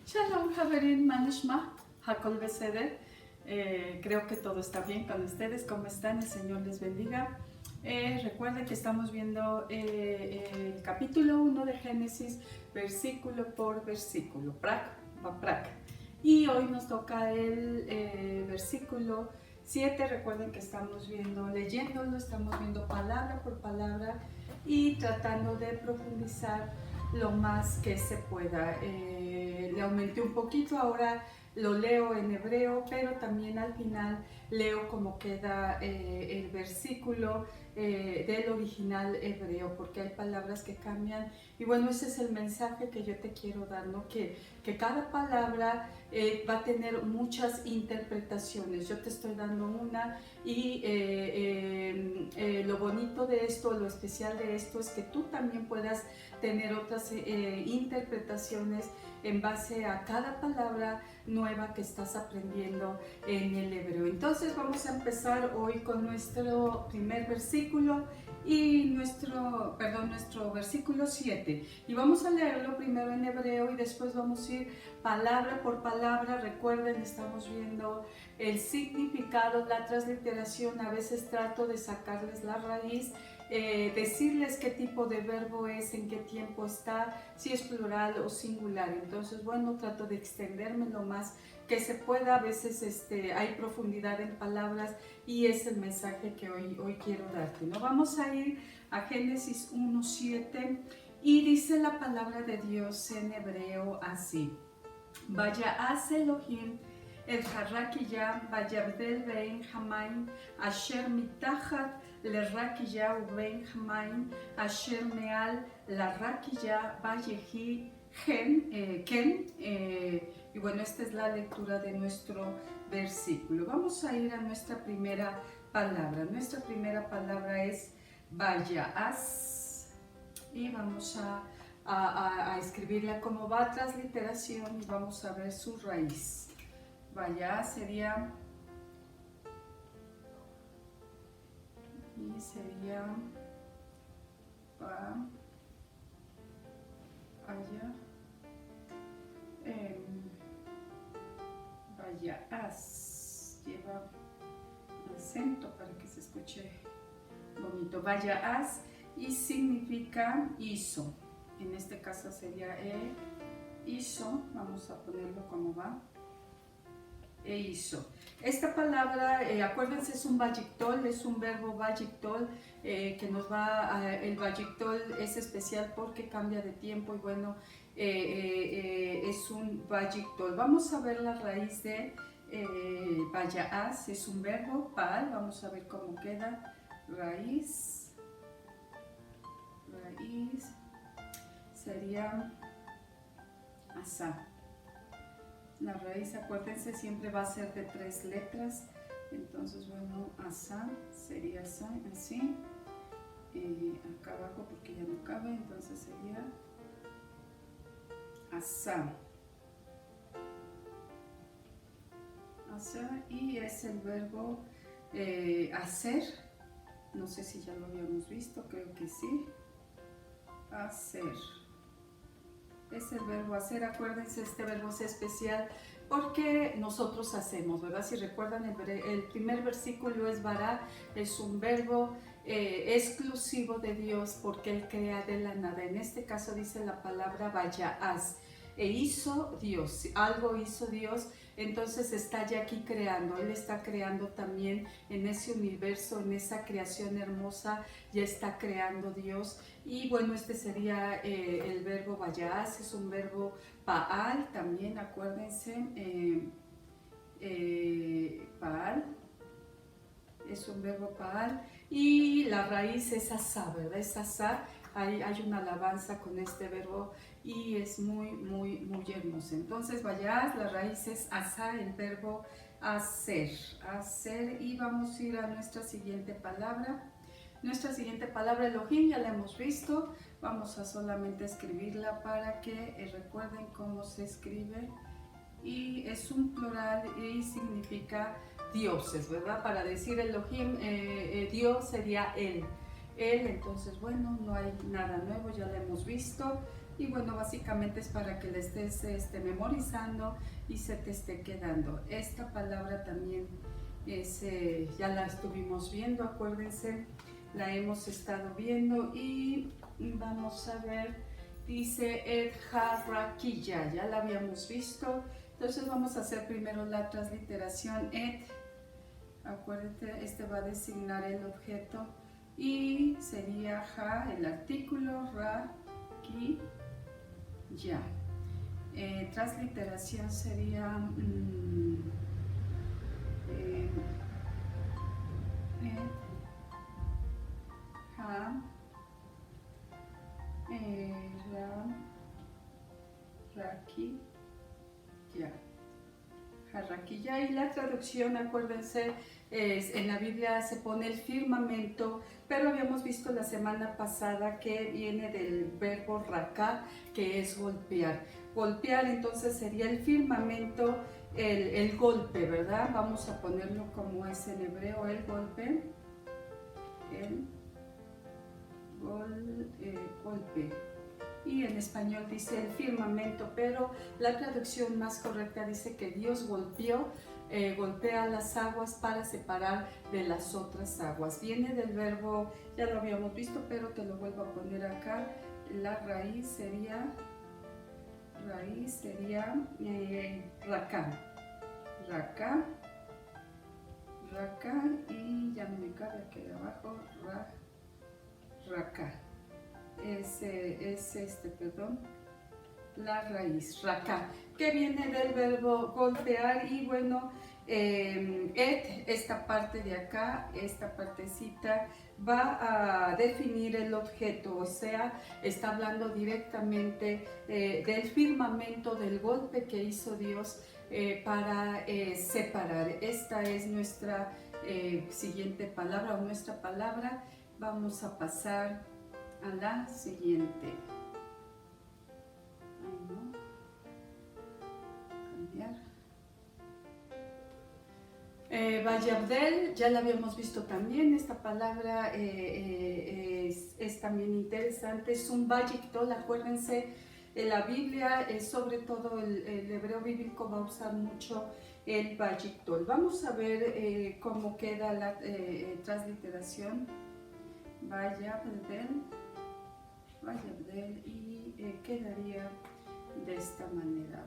Shalom, Haverin, Manishma, Hakol Beseder. Creo que todo está bien con ustedes. ¿Cómo están? El Señor les bendiga. Recuerden que estamos viendo el capítulo 1 de Génesis, versículo por versículo, prak, prak. Y hoy nos toca el versículo 7. Recuerden que estamos leyéndolo, estamos viendo palabra por palabra y tratando de profundizar lo más que se pueda. Le aumenté un poquito, ahora lo leo en hebreo, pero también al final leo cómo queda el versículo del original hebreo, porque hay palabras que cambian. Y bueno, ese es el mensaje que yo te quiero dar, ¿no? Que cada palabra va a tener muchas interpretaciones. Yo te estoy dando una y lo bonito de esto, lo especial de esto es que tú también puedas tener otras interpretaciones en base a cada palabra nueva que estás aprendiendo en el hebreo. Entonces vamos a empezar hoy con nuestro primer versículo y nuestro versículo 7. Y vamos a leerlo primero en hebreo y después vamos a ir palabra por palabra. Recuerden, estamos viendo el significado, la transliteración. A veces trato de sacarles la raíz, decirles qué tipo de verbo es, en qué tiempo está, si es plural o singular. Entonces, bueno, trato de extenderme lo más que se pueda. A veces hay profundidad en palabras y es el mensaje que hoy quiero darte, ¿no? Vamos a ir a Génesis 1:7 y dice la palabra de Dios en hebreo así: Vaya'as Elohim el Harrakiya, Vayabdel Bein Hamaim, Asher Mitachat Lerrakiya Ubein Hamaim, Asher Meal Larrakiya, Vayehi Ken. Y bueno, esta es la lectura de nuestro versículo. Vamos a ir a nuestra primera palabra. Nuestra primera palabra es Vaya'as y vamos a escribirla como va, transliteración, y vamos a ver su raíz. Vaya sería, y sería va, allá, vayas, lleva acento para que se escuche bonito. Vayas y significa hizo. En este caso sería hizo. Vamos a ponerlo como va. Hizo. Esta palabra, acuérdense, es un vayictol, es un verbo vayictol, que nos va el vayictol es especial porque cambia de tiempo y bueno, es un vayictol. Vamos a ver la raíz de vaya'as, es un verbo, pal, vamos a ver cómo queda, raíz, sería asá. La raíz, acuérdense, siempre va a ser de 3 letras. Entonces, bueno, asá sería asá, así. Acá abajo porque ya no cabe, entonces sería asá. Asá, y es el verbo hacer. No sé si ya lo habíamos visto, creo que sí. Hacer. Es el verbo hacer. Acuérdense, este verbo es especial porque nosotros hacemos, ¿verdad? Si recuerdan, el primer versículo es vará, es un verbo exclusivo de Dios porque Él crea de la nada. En este caso dice la palabra vaya'as. Hizo Dios, algo hizo Dios, entonces está ya aquí creando. Él está creando también en ese universo, en esa creación hermosa, ya está creando Dios. Y bueno, este sería el verbo vaya'as, es un verbo pa'al también, acuérdense, pa'al, es un verbo pa'al, y la raíz es asá, ¿verdad? Es asá. Hay una alabanza con este verbo y es muy hermoso. Entonces, vaya'as, la raíz es asá, el verbo hacer, y vamos a ir a nuestra siguiente palabra. Nuestra siguiente palabra, Elohim, ya la hemos visto. Vamos a solamente escribirla para que recuerden cómo se escribe. Y es un plural y significa dioses, ¿verdad? Para decir Elohim, Dios sería Él. Entonces, bueno, no hay nada nuevo, ya lo hemos visto. Y bueno, básicamente es para que la estés memorizando y se te esté quedando. Esta palabra también es, ya la estuvimos viendo, acuérdense, la hemos estado viendo y vamos a ver, dice Ed Harrakiya, ya la habíamos visto. Entonces vamos a hacer primero la transliteración Ed. Acuérdate, este va a designar el objeto y sería ja, el artículo, ra, ki, ya. Transliteración sería ja, ra, ra, ki, ya. Jarraquilla, y la traducción, acuérdense, en la Biblia se pone el firmamento, pero habíamos visto la semana pasada que viene del verbo raká, que es golpear. Golpear entonces sería el firmamento, el golpe, ¿verdad? Vamos a ponerlo como es en hebreo, el golpe, el golpe. Y en español dice el firmamento, pero la traducción más correcta dice que Dios golpea las aguas para separar de las otras aguas. Viene del verbo, ya lo habíamos visto, pero te lo vuelvo a poner acá. La raíz sería raká, y ya no me cabe aquí abajo, raká. Perdón, la raíz, raká, que viene del verbo golpear. Y bueno, esta parte de acá, esta partecita, va a definir el objeto, o sea, está hablando directamente del firmamento, del golpe que hizo Dios para separar. Esta es nuestra siguiente palabra, o nuestra palabra. Vamos a pasar a la siguiente. Cambiar. Vayabdel, ya la habíamos visto también. Esta palabra es también interesante. Es un vayictol, acuérdense, en la Biblia, sobre todo el hebreo bíblico, va a usar mucho el vayictol. Vamos a ver cómo queda la transliteración. Vayabdel, y quedaría de esta manera.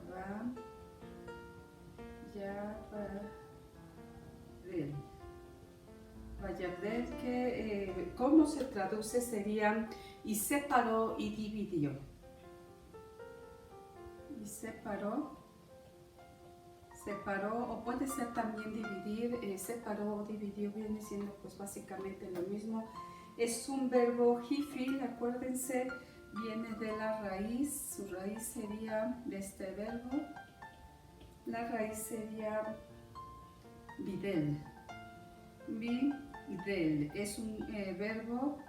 Vayabdel, que cómo se traduce sería y separó y dividió. Y separó, o puede ser también dividir. Separó o dividió viene siendo pues básicamente lo mismo. Es un verbo jifil, acuérdense, viene de la raíz. Su raíz sería de este verbo, la raíz sería videl. Videl es un verbo,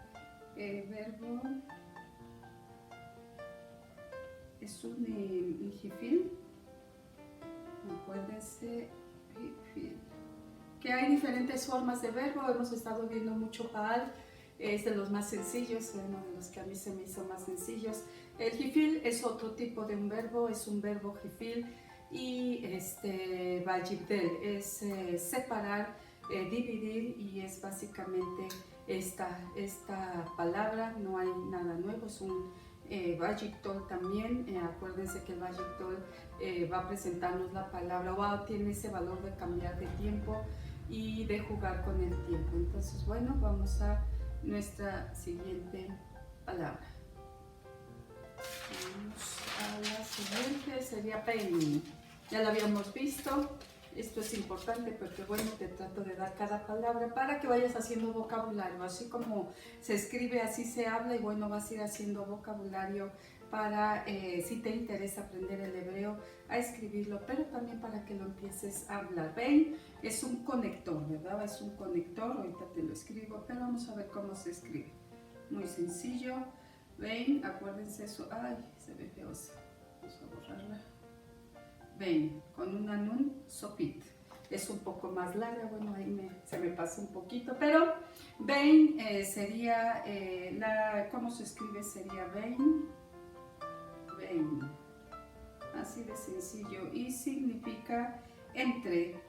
es un jifil, acuérdense, jifil. Que hay diferentes formas de verbo, hemos estado viendo mucho Paal. Es de los más sencillos, uno de los que a mí se me hizo más sencillos. El jifil es otro tipo de un verbo, es un verbo jifil. Y vayibdel es separar, dividir, y es básicamente esta palabra. No hay nada nuevo, es un vayictol también. Acuérdense que el vayictol va a presentarnos la palabra, o tiene ese valor de cambiar de tiempo y de jugar con el tiempo. Entonces, bueno, vamos a nuestra siguiente palabra. Vamos a la siguiente, sería pain. Ya la habíamos visto. Esto es importante porque, bueno, te trato de dar cada palabra para que vayas haciendo vocabulario. Así como se escribe, así se habla, y bueno, vas a ir haciendo vocabulario para, si te interesa aprender el hebreo, a escribirlo, pero también para que lo empieces a hablar. Ven, es un conector, ¿verdad? Es un conector, ahorita te lo escribo, pero vamos a ver cómo se escribe. Muy sencillo. Ven, acuérdense eso. Ay, se ve feosa. Vamos a borrarla. Ven, con una nun sopit. Es un poco más larga, bueno, ahí se me pasa un poquito, pero ven sería, ¿cómo se escribe? Sería ven. así de sencillo, y significa entre,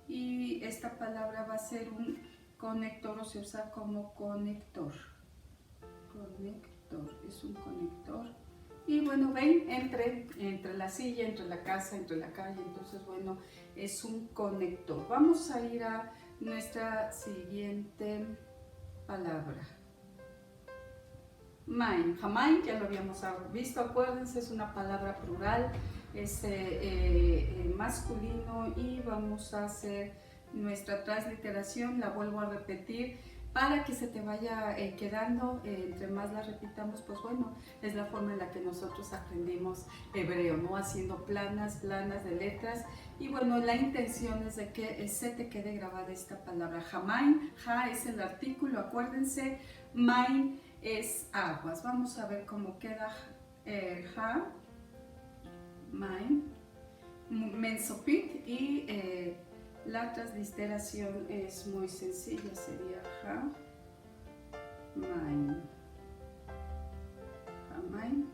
y esta palabra va a ser un conector o se usa como conector, es un conector. Y bueno, ven, entre la silla, entre la casa, entre la calle, entonces bueno, es un conector. Vamos a ir a nuestra siguiente palabra. Main, Hamain, ya lo habíamos visto, acuérdense, es una palabra plural, es masculino, y vamos a hacer nuestra transliteración, la vuelvo a repetir para que se te vaya quedando, entre más la repitamos, pues bueno, es la forma en la que nosotros aprendimos hebreo, ¿no? Haciendo planas de letras, y bueno, la intención es de que se te quede grabada esta palabra. Hamain, ha es el artículo, acuérdense, main es aguas. Vamos a ver cómo queda ha, main, mensopit, y la transliteración es muy sencilla, sería ha, main,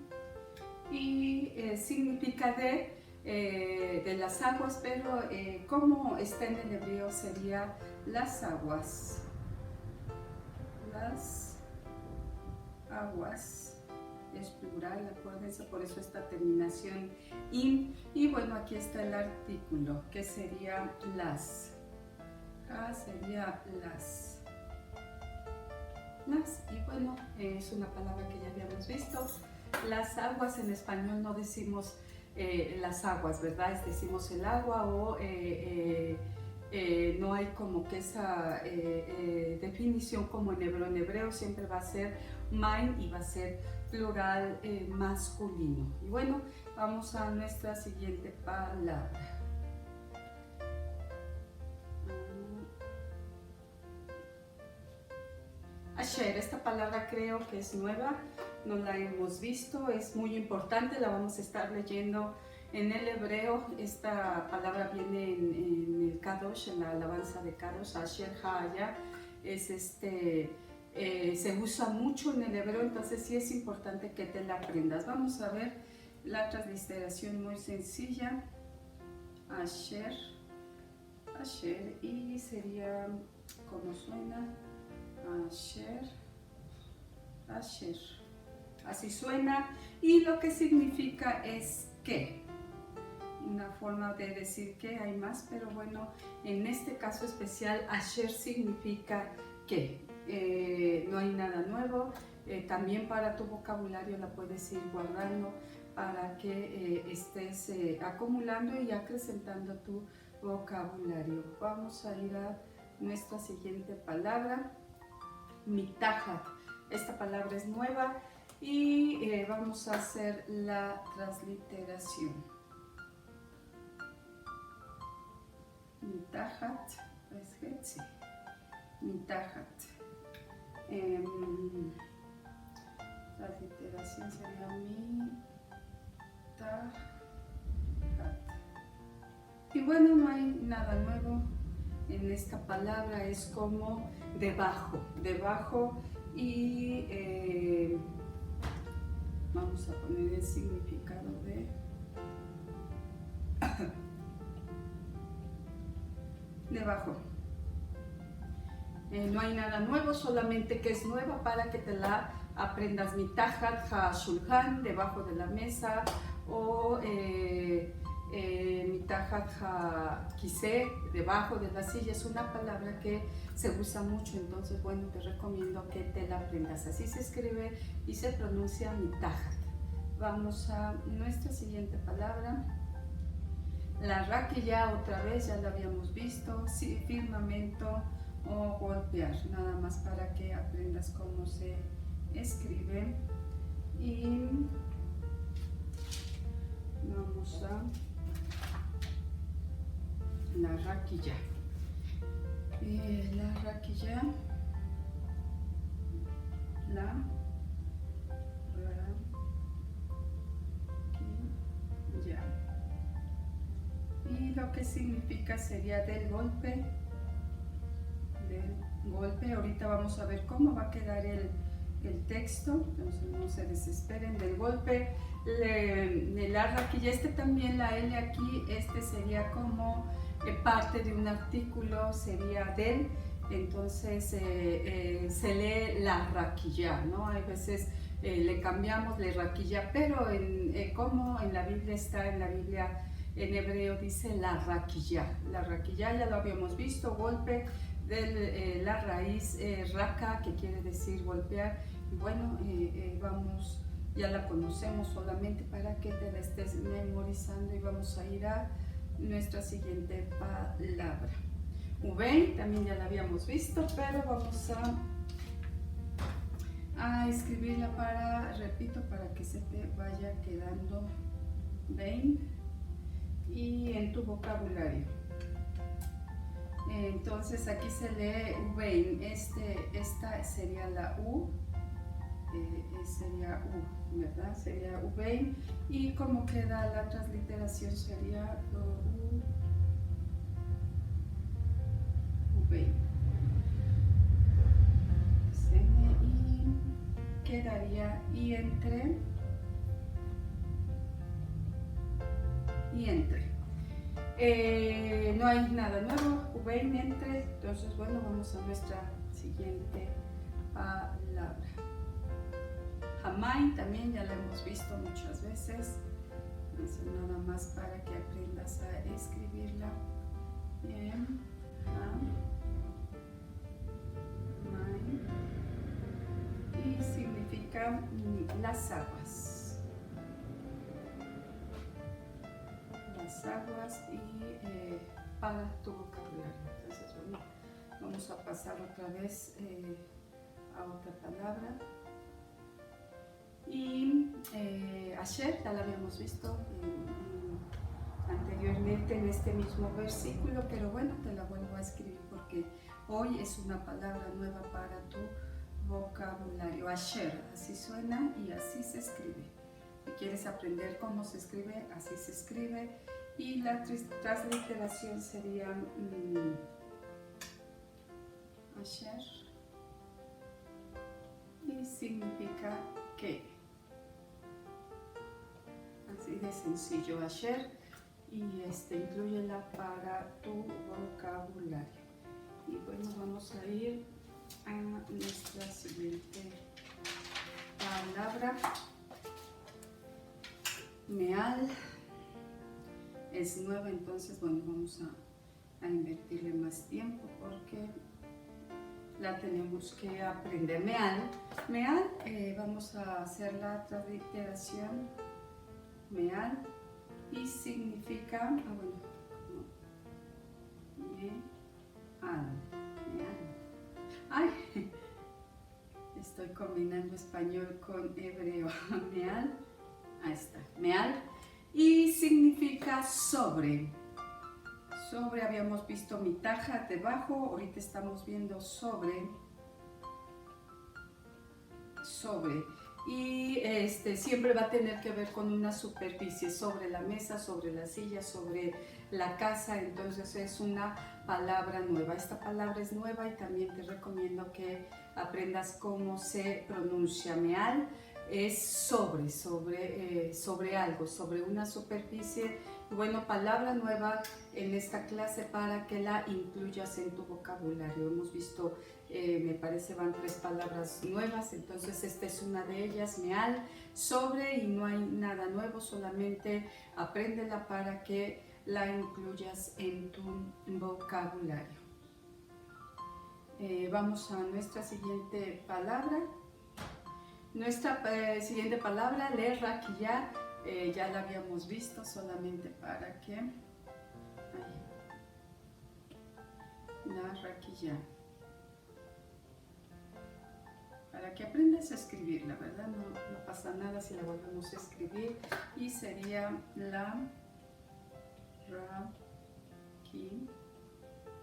y significa de las aguas, pero como está en el hebreo sería las aguas. Es plural, acuérdense, por eso esta terminación in. Y bueno, aquí está el artículo, que sería las. Sería las. Y bueno, es una palabra que ya habíamos visto. Las aguas en español no decimos las aguas, ¿verdad? Decimos el agua, o no hay como que esa definición como en hebreo. En hebreo siempre va a ser main y va a ser plural masculino. Y bueno, vamos a nuestra siguiente palabra. Asher, esta palabra creo que es nueva, no la hemos visto, es muy importante, la vamos a estar leyendo en el hebreo. Esta palabra viene en el Kadosh, en la alabanza de Kadosh, Asher Haya, se usa mucho en el hebreo, entonces sí es importante que te la aprendas. Vamos a ver la transliteración muy sencilla, Asher, y sería, ¿cómo suena? Asher, así suena, y lo que significa es que, una forma de decir que hay más, pero bueno, en este caso especial, Asher significa que. No hay nada nuevo. También para tu vocabulario la puedes ir guardando para que estés acumulando y acrecentando tu vocabulario. Vamos a ir a nuestra siguiente palabra, mitahat. Esta palabra es nueva y vamos a hacer la transliteración. Mitahat es Hetzi. Mitahat. La transliteración sería mitahat. Y bueno, no hay nada nuevo en esta palabra, es como debajo, y vamos a poner el significado de debajo. No hay nada nuevo, solamente que es nueva para que te la aprendas. Mitahat ha-shulhan, debajo de la mesa, o mitahat ha-kiseh, debajo de la silla. Es una palabra que se usa mucho, entonces bueno, te recomiendo que te la aprendas. Así se escribe y se pronuncia mitahat. Vamos a nuestra siguiente palabra. La raquilla, otra vez, ya la habíamos visto, sí, firmamento o golpear, nada más para que aprendas cómo se escribe. Y vamos a la raquilla. La raquilla, y lo que significa sería del golpe. Ahorita vamos a ver cómo va a quedar el texto, entonces no se desesperen del golpe. La raquilla, también la L aquí, sería como parte de un artículo, sería del, entonces se lee la raquilla, ¿no? Hay veces le cambiamos le raquilla, pero como en la Biblia está, en la Biblia en hebreo dice la raquilla ya lo habíamos visto, golpe de la raíz raka, que quiere decir golpear, y bueno, ya la conocemos, solamente para que te la estés memorizando, y vamos a ir a nuestra siguiente palabra. Uvein, también ya la habíamos visto, pero vamos a escribirla repito, para que se te vaya quedando vein y en tu vocabulario. Entonces aquí se lee Uvein, esta sería la U, sería U, ¿verdad? Sería Uvein, y como queda la transliteración sería Uvein. Y quedaría y entre. No hay nada nuevo, Uvein entre, entonces bueno, vamos a nuestra siguiente palabra. Hamain también ya la hemos visto muchas veces, nada más para que aprendas a escribirla bien. Hamain, y significa las aguas. Y para tu vocabulario. Entonces, bueno, vamos a pasar otra vez a otra palabra. Y Asher, ya la habíamos visto anteriormente en este mismo versículo, pero bueno, te la vuelvo a escribir porque hoy es una palabra nueva para tu vocabulario. Asher, así suena y así se escribe. Si quieres aprender cómo se escribe, así se escribe. Y la transliteración sería Asher, y significa que. Así de sencillo, Asher, y inclúyela para tu vocabulario. Y bueno, vamos a ir a nuestra siguiente palabra. Meal. Es nueva, entonces bueno, vamos a invertirle más tiempo porque la tenemos que aprender. Meal, vamos a hacer la transliteración. Meal, y significa, meal. Ay, estoy combinando español con hebreo. Meal, ahí está, meal. Y significa sobre. Sobre, habíamos visto mitaja, debajo, ahorita estamos viendo sobre. Y siempre va a tener que ver con una superficie, sobre la mesa, sobre la silla, sobre la casa, entonces es una palabra nueva. Esta palabra es nueva y también te recomiendo que aprendas cómo se pronuncia. Meal es sobre algo, sobre una superficie. Bueno, palabra nueva en esta clase para que la incluyas en tu vocabulario. Hemos visto, me parece van 3 palabras nuevas, entonces esta es una de ellas, meal, sobre, y no hay nada nuevo, solamente apréndela para que la incluyas en tu vocabulario. Vamos a nuestra siguiente palabra. Nuestra siguiente palabra, le raquilla, ya la habíamos visto, solamente para que... la raquilla. Para que aprendas a escribirla, ¿verdad? No pasa nada si la volvemos a escribir. Y sería la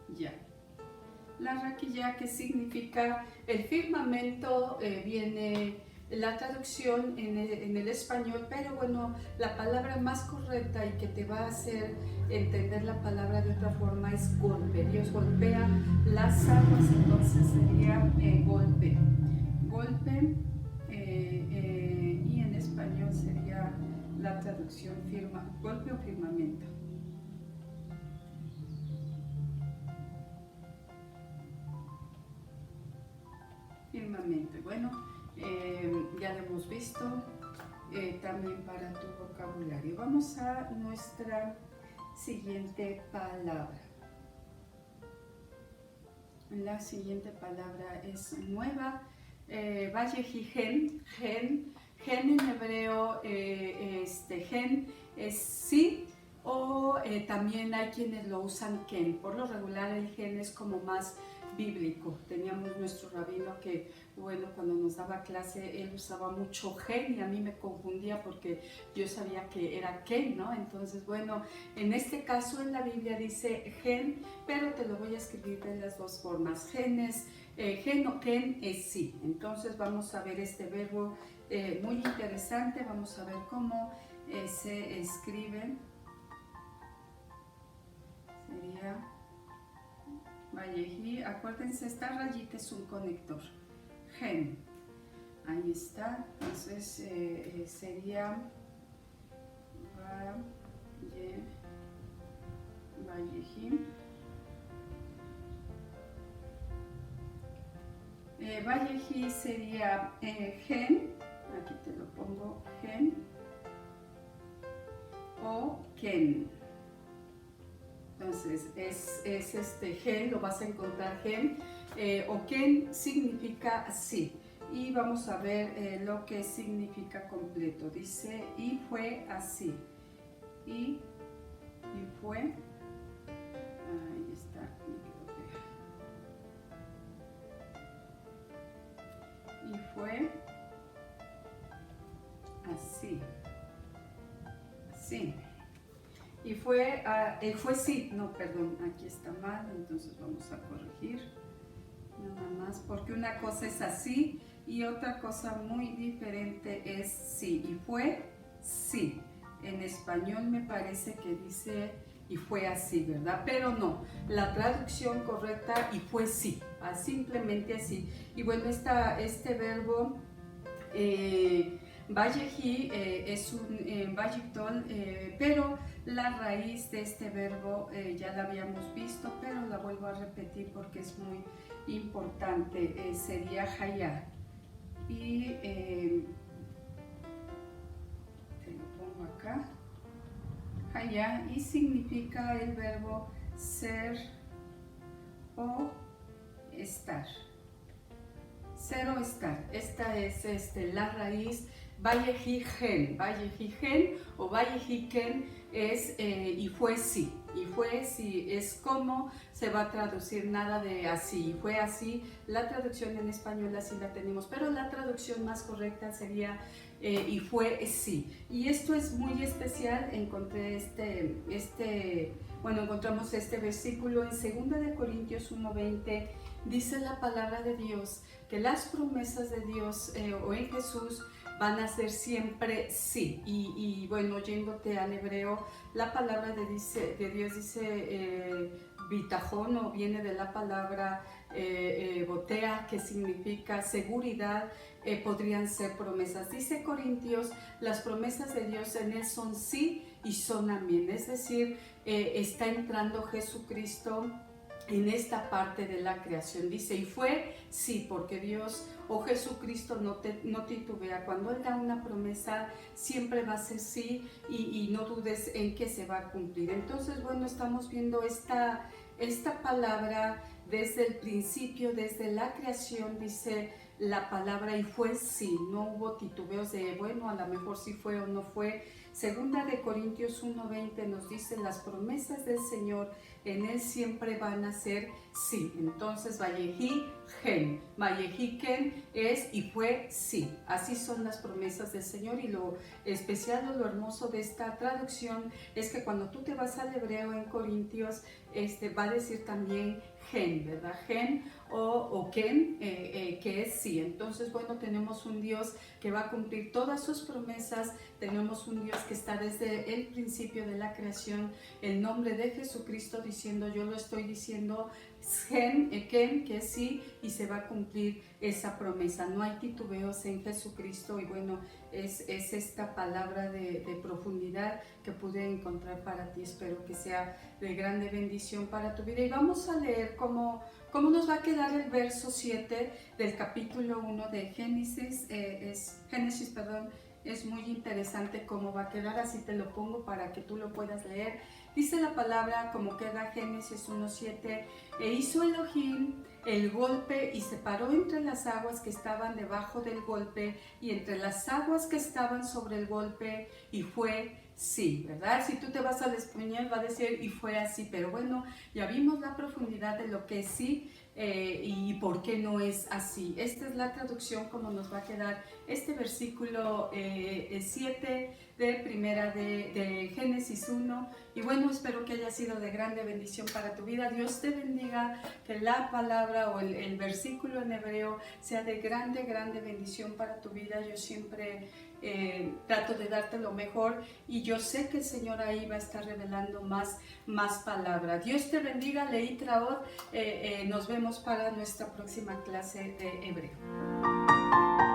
raquilla. La raquilla, que significa el firmamento, viene la traducción en el español, pero bueno, la palabra más correcta y que te va a hacer entender la palabra de otra forma es golpe. Dios golpea las aguas, entonces sería golpe. Golpe traducción golpe o firmamento. Firmamento. Bueno, ya lo hemos visto. También para tu vocabulario. Vamos a nuestra siguiente palabra. La siguiente palabra es nueva. Vayehi gen. Gen en hebreo, gen es sí, o también hay quienes lo usan ken. Por lo regular el gen es como más bíblico. Teníamos nuestro rabino que, bueno, cuando nos daba clase, él usaba mucho gen y a mí me confundía porque yo sabía que era ken, ¿no? Entonces, bueno, en este caso en la Biblia dice gen, pero te lo voy a escribir de las dos formas. Gen o ken es sí. Entonces vamos a ver este verbo muy interesante. Vamos a ver cómo se escribe. Sería Vayehi. Acuérdense, esta rayita es un conector. Gen. Ahí está. Entonces sería Vayehi. Vayehi sería gen. Aquí te lo pongo, gen o ken. Entonces es este gen, lo vas a encontrar gen, o ken significa sí. Y vamos a ver lo que significa completo. Dice, y fue así. Y fue, ahí está, me quedo pegado. Y fue así. Sí. Y fue sí, no, perdón, aquí está mal, entonces vamos a corregir. Nada más, porque una cosa es así y otra cosa muy diferente es sí. Y fue sí. En español me parece que dice y fue así, ¿verdad? Pero no, la traducción correcta y fue sí, simplemente así. Y bueno, este verbo Vayehi es un Vayiptol, pero la raíz de este verbo ya la habíamos visto, pero la vuelvo a repetir porque es muy importante. Sería Hayá. Y te lo pongo acá. Hayá, y significa el verbo ser o estar. Ser o estar. Esta es la raíz. Vayehi gen o Vayehi ken es y fue sí. Y fue sí, es como se va a traducir, nada de así. Y fue así. La traducción en español así la tenemos, pero la traducción más correcta sería y fue sí. Y esto es muy especial. Encontré encontramos este versículo en 2 de Corintios 1:20. Dice la palabra de Dios que las promesas de Dios o en Jesús van a ser siempre sí. Y bueno, yéndote al hebreo, la palabra de Dios dice bitajón, o viene de la palabra botea, que significa seguridad. Podrían ser promesas. Dice Corintios, las promesas de Dios en él son sí y son amén. Es decir, está entrando Jesucristo en esta parte de la creación. Dice, y fue sí, porque Dios o Jesucristo no titubea. Cuando Él da una promesa, siempre va a ser sí, y no dudes en que se va a cumplir. Entonces, bueno, estamos viendo esta palabra desde el principio, desde la creación. Dice la palabra y fue sí, no hubo titubeos de, bueno, a lo mejor sí fue o no fue. 2 de Corintios 1:20 nos dice, las promesas del Señor en Él siempre van a ser sí. Entonces, Vayehi gen, Vayehi ken es y fue sí. Así son las promesas del Señor. Y lo especial o lo hermoso de esta traducción es que cuando tú te vas al hebreo en Corintios, va a decir también gen, ¿verdad? Gen o ken, que es sí. Entonces, bueno, tenemos un Dios que va a cumplir todas sus promesas. Tenemos un Dios que está desde el principio de la creación, el nombre de Jesucristo diciendo, yo lo estoy diciendo Ken, que es sí, y se va a cumplir esa promesa. No hay titubeos en Jesucristo, y bueno, es esta palabra de profundidad que pude encontrar para ti. Espero que sea de grande bendición para tu vida. Y vamos a leer cómo nos va a quedar el verso 7 del capítulo 1 de Génesis. Es muy interesante cómo va a quedar, así te lo pongo para que tú lo puedas leer. Dice la palabra como queda Génesis 1:7, e hizo Elohim el golpe y separó entre las aguas que estaban debajo del golpe y entre las aguas que estaban sobre el golpe, y fue sí, ¿verdad? Si tú te vas al español va a decir y fue así, pero bueno, ya vimos la profundidad de lo que es sí y por qué no es así. Esta es la traducción como nos va a quedar este versículo 7 de primera de Génesis 1. Y bueno, espero que haya sido de grande bendición para tu vida. Dios te bendiga, que la palabra o el versículo en hebreo sea de grande bendición para tu vida. Yo siempre trato de darte lo mejor y yo sé que el Señor ahí va a estar revelando más palabras. Dios te bendiga, Leí Traor. Nos vemos para nuestra próxima clase de hebreo.